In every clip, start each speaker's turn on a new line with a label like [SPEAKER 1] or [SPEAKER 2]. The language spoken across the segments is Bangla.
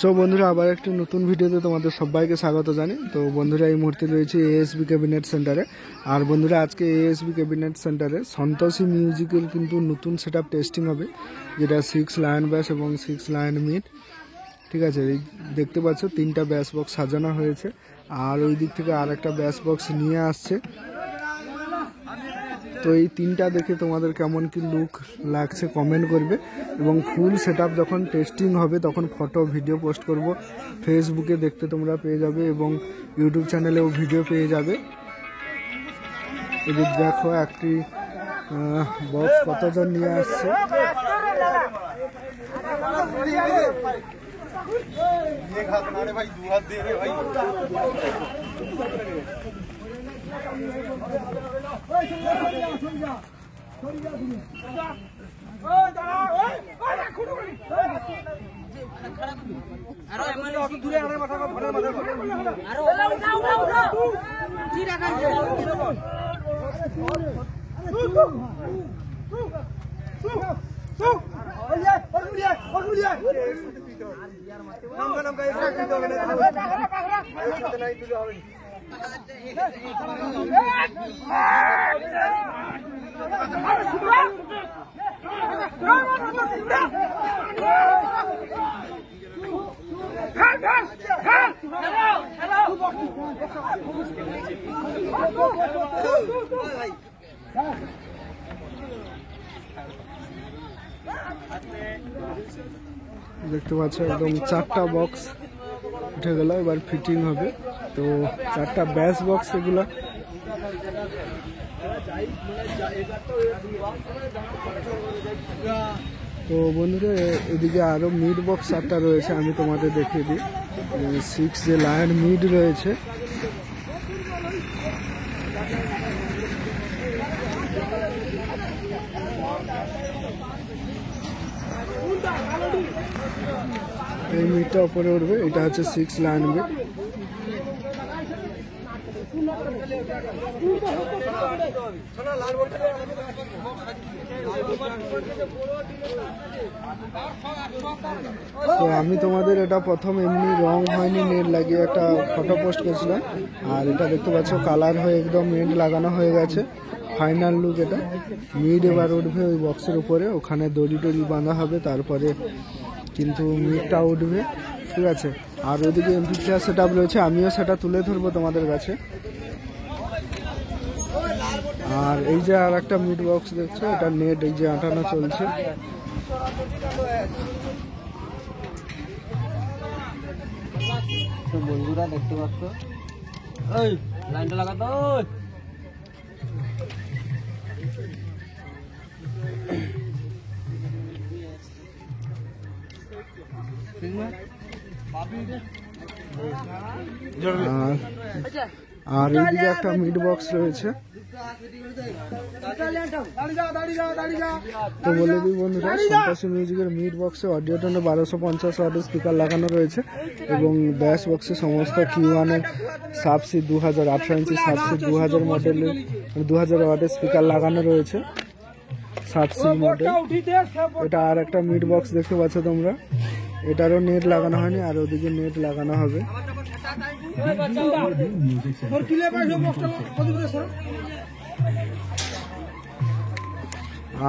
[SPEAKER 1] সো বন্ধুরা আবার একটি নতুন ভিডিওতে তোমাদের সবাইকে স্বাগত জানাই। তো বন্ধুরা এই মুহূর্তে রয়েছে এএসবি ক্যাবিনেট সেন্টারে। আর বন্ধুরা আজকে এএসবি ক্যাবিনেট সেন্টারে সন্তোষী মিউজিকের কিন্তু নতুন সেটআপ টেস্টিং হবে, যেটা 6 লায়ন ব্যাস এবং 6 লায়ন মিড। ঠিক আছে, এই দেখতে পাচ্ছ 3টা ব্যাস বক্স সাজানো হয়েছে, আর ওই দিক থেকে আর একটা ব্যাস বক্স নিয়ে আসছে। তো এই 3টা দেখে তোমাদের কেমন কি লুক লাগছে কমেন্ট করবে, এবং ফুল সেটআপ যখন টেস্টিং হবে তখন ফটো ভিডিও পোস্ট করব ফেসবুকে, দেখতে তোমরা পেয়ে যাবে এবং ইউটিউব চ্যানেলেও ভিডিও পেয়ে যাবে। এই যে দেখো একটি বক্স কতজন নিয়ে আসছে। দেখতে পাচ্ছ একদম 4টা বক্স উঠে গেল, এবার ফিটিং হবে। তো 4টা ব্যাস বক্স এগুলো। তো বন্ধুরা এদিকে আরো মিড বক্স 4টা রয়েছে, আমি তোমাদের দেখিয়ে দিই। 6 যে লায়ন মিড রয়েছে, এই মিডটা উপরে উঠবে, এটা হচ্ছে 6 লায়ন মিড। তো আমি তোমাদের এটা প্রথম এমনি রং হয়নি নেট লাগিয়ে একটা ফটো পোস্ট করেছিলাম, আর এটা দেখতে পাচ্ছ কালার হয়ে একদম নেট লাগানো হয়ে গেছে। ফাইনাল লুক এটা। মিড এবার উঠবে ওই বক্সের উপরে, ওখানে দড়ি টড়ি বাঁধা হবে, তারপরে কিন্তু মিডটা উঠবে। ঠিক আছে, আর ওইদিকে এমপি4 সেটআপ রয়েছে, আমিও সেটা তুলে ধরবো তোমাদের কাছে। আর এই যে আর একটা মিড বক্স দেখছো, এটা নেট এই যে আটানো চলছে।
[SPEAKER 2] বন্ধুরা দেখতে পাচ্ছ, এই লাইনটা লাগাতো।
[SPEAKER 1] আর এইদিকে একটা মিড বক্স রয়েছে। তো বলে দিই বন্ধুরা, সন্তোষী মিউজিকের মিড বক্সে অডিও টোনে 1250 ওয়াটের স্পিকার লাগানো রয়েছে, এবং ব্যাস বক্সে সমস্ত কিওয়ানের সাবসি 2018 ইঞ্চি সাবসি 2000 মডেলের 2000 ওয়াটের স্পিকার লাগানো রয়েছে, সাবসি মডেল। এটা আর একটা মিড বক্স দেখতে পাচ্ছ তোমরা, এটারও নেট লাগানো হয়নি, আর ওদিকে নেট লাগানো হবে।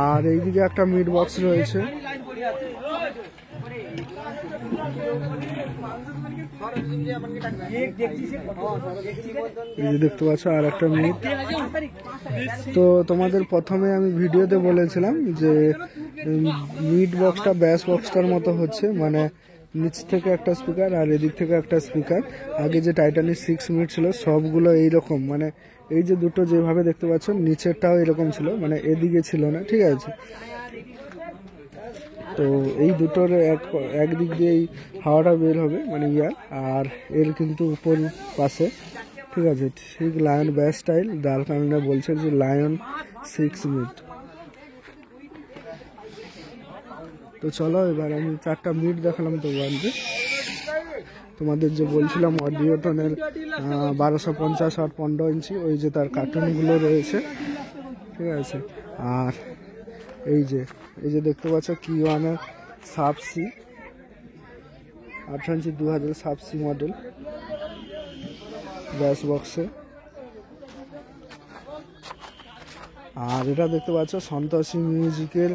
[SPEAKER 1] আর এইদিকে একটা মিড বক্স রয়েছে। এই যে দেখতে পাচ্ছ আর একটা মিড। তো তোমাদের প্রথমে আমি ভিডিওতে বলেছিলাম যে মিড বক্সটা ব্যাস বক্সটার মতো হচ্ছে, মানে নিচ থেকে একটা স্পিকার আর এদিক থেকে একটা স্পিকার। আগে যে টাইটানিক 6 মিড ছিল সবগুলো এইরকম, মানে এই যে দুটো যেভাবে দেখতে পাচ্ছ নিচেরটাও এরকম ছিল, মানে এদিকে ছিল না। ঠিক আছে, তো এই দুটোর একদিক দিয়ে এই হাওয়াটা বের হবে, মানে ইয়ার, আর এর কিন্তু উপর পাশে। ঠিক আছে, ঠিক লায়ন ব্যাস স্টাইল, যার কারণে বলছে যে লায়ন 6 মিড। তো চলো এবার আমি 4টা মিড দেখালাম তোমাদের। তোমাদের যে বলছিলাম অডিও টোনের 1250 আর 15 ইঞ্চি, ওই যে তার কার্টুনগুলো রয়েছে। ঠিক আছে, আর এই যে দেখতে পাচ্ছ কিওয়ানের সাবসি 18 ইঞ্চি 2000 সাবসি মডেল ব্যাস বক্সে। আর এটা দেখতে পাচ্ছ সন্তোষী মিউজিকের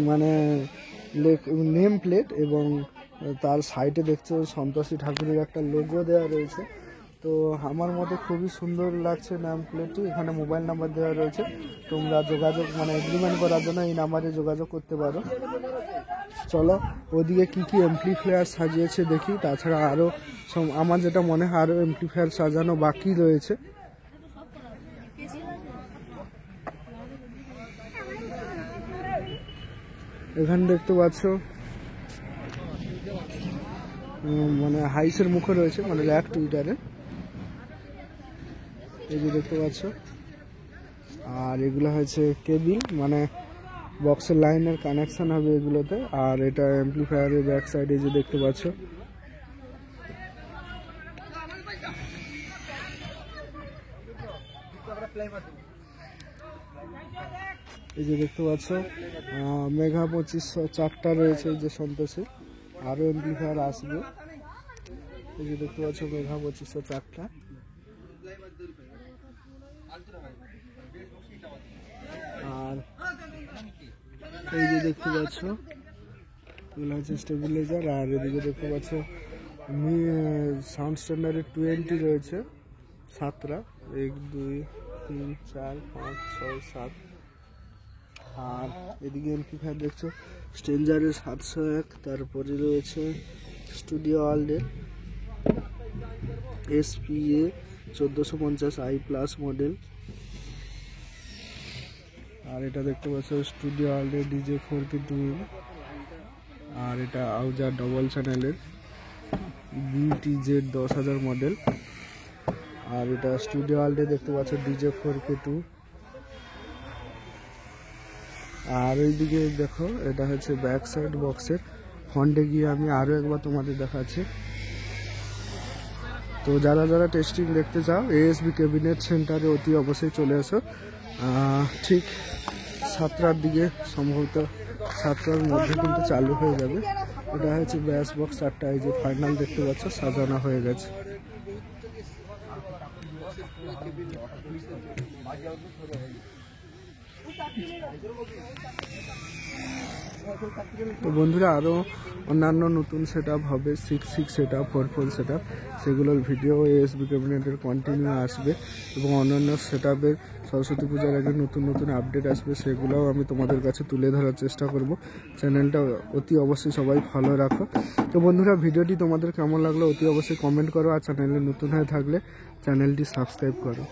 [SPEAKER 1] মানে নেম প্লেট, এবং তার সাইডে দেখছো সন্তোষী ঠাকুরের একটা লোগো দেওয়া রয়েছে। তো আমার মতে খুবই সুন্দর লাগছে নেম প্লেটটি। এখানে মোবাইল নাম্বার দেওয়া রয়েছে, তোমরা যোগাযোগ মানে এগ্রিমেন্ট করার জন্য এই নাম্বারে যোগাযোগ করতে পারো। চলো ওদিকে কি কি এমপ্লিফায়ার সাজিয়েছে দেখি। তাছাড়া আরও আমার যেটা মনে হয় আরও এমপ্লিফায়ার সাজানো বাকি রয়েছে। এখানে দেখতে পাচ্ছ মানে হাইসের মুখে রয়েছে, মানে র্যাক টুইটারে এই যে দেখতে পাচ্ছ। আর এগুলো হচ্ছে কেবিল, মানে বক্সের লাইনের কানেকশন হবে এগুলোতে। আর এটা অ্যাম্পলিফায়ারের ব্যাক সাইড এই যে দেখতে পাচ্ছ। এই যে দেখতে পাচ্ছ মেঘা 2500 4টা রয়েছে এই যে সন্তোষে। আরও অ্যাম্পলিফায়ার আসবে। এই যে দেখতে পাচ্ছ মেঘা 2500 4টা। আর এই যে দেখতে পাচ্ছ এগুলো হচ্ছে স্টেবিলাইজার। আর এদিকে দেখতে পাচ্ছ সাউন্ড স্ট্যান্ডার্ডের 20 রয়েছে 7টা, 1 2 3 4 5 6 7। আর এদিকে এমপ্লিফায়ার দেখছো স্ট্রেঞ্জারের 701, তারপরে রয়েছে স্টুডিও ওয়ার্ল্ডের SPA 1450i+ মডেল। আর এটা দেখতে পাচ্ছ স্টুডিও ওয়ার্ল্ডের DJ 4K2। আর এটা আউজার ডবল চ্যানেলের BTZ 10000 মডেল। আর এটা স্টুডিও ওয়ার্ল্ডে দেখতে পাচ্ছ DJ 4K2। আর ওইদিকে দেখো এটা হচ্ছে ব্যাক সাইড বক্সের। ফ্রন্টে গিয়ে আমি আরও একবার তোমাদের দেখাচ্ছি। তো যারা যারা টেস্টিং দেখতে চাও ASB ক্যাবিনেট সেন্টারে অতি অবশ্যই চলে আসো। ঠিক 7টার দিকে, সম্ভবত 7টার মধ্যে কিন্তু চালু হয়ে যাবে। এটা হচ্ছে ব্যাস বক্স 4টা, এই যে ফাইনাল দেখতে পাচ্ছ সাজানো হয়ে গেছে। তো বন্ধুরা আরও অন্যান্য নতুন সেট আপ হবে, 6 সেট আপ 4 সেট আপ, সেগুলোর ভিডিও ASB ক্যাবিনেটের কন্টিনিউ আসবে। এবং অন্যান্য সেট আপের সরস্বতী পূজার আগে নতুন নতুন আপডেট আসবে, সেগুলোও আমি তোমাদের কাছে তুলে ধরার চেষ্টা করব। চ্যানেলটা অতি অবশ্যই সবাই ফলো রাখো। তো বন্ধুরা ভিডিওটি তোমাদের কেমন লাগলো অতি অবশ্যই কমেন্ট করো। আর চ্যানেলে নতুন হয়ে থাকলে চ্যানেলটি সাবস্ক্রাইব করো।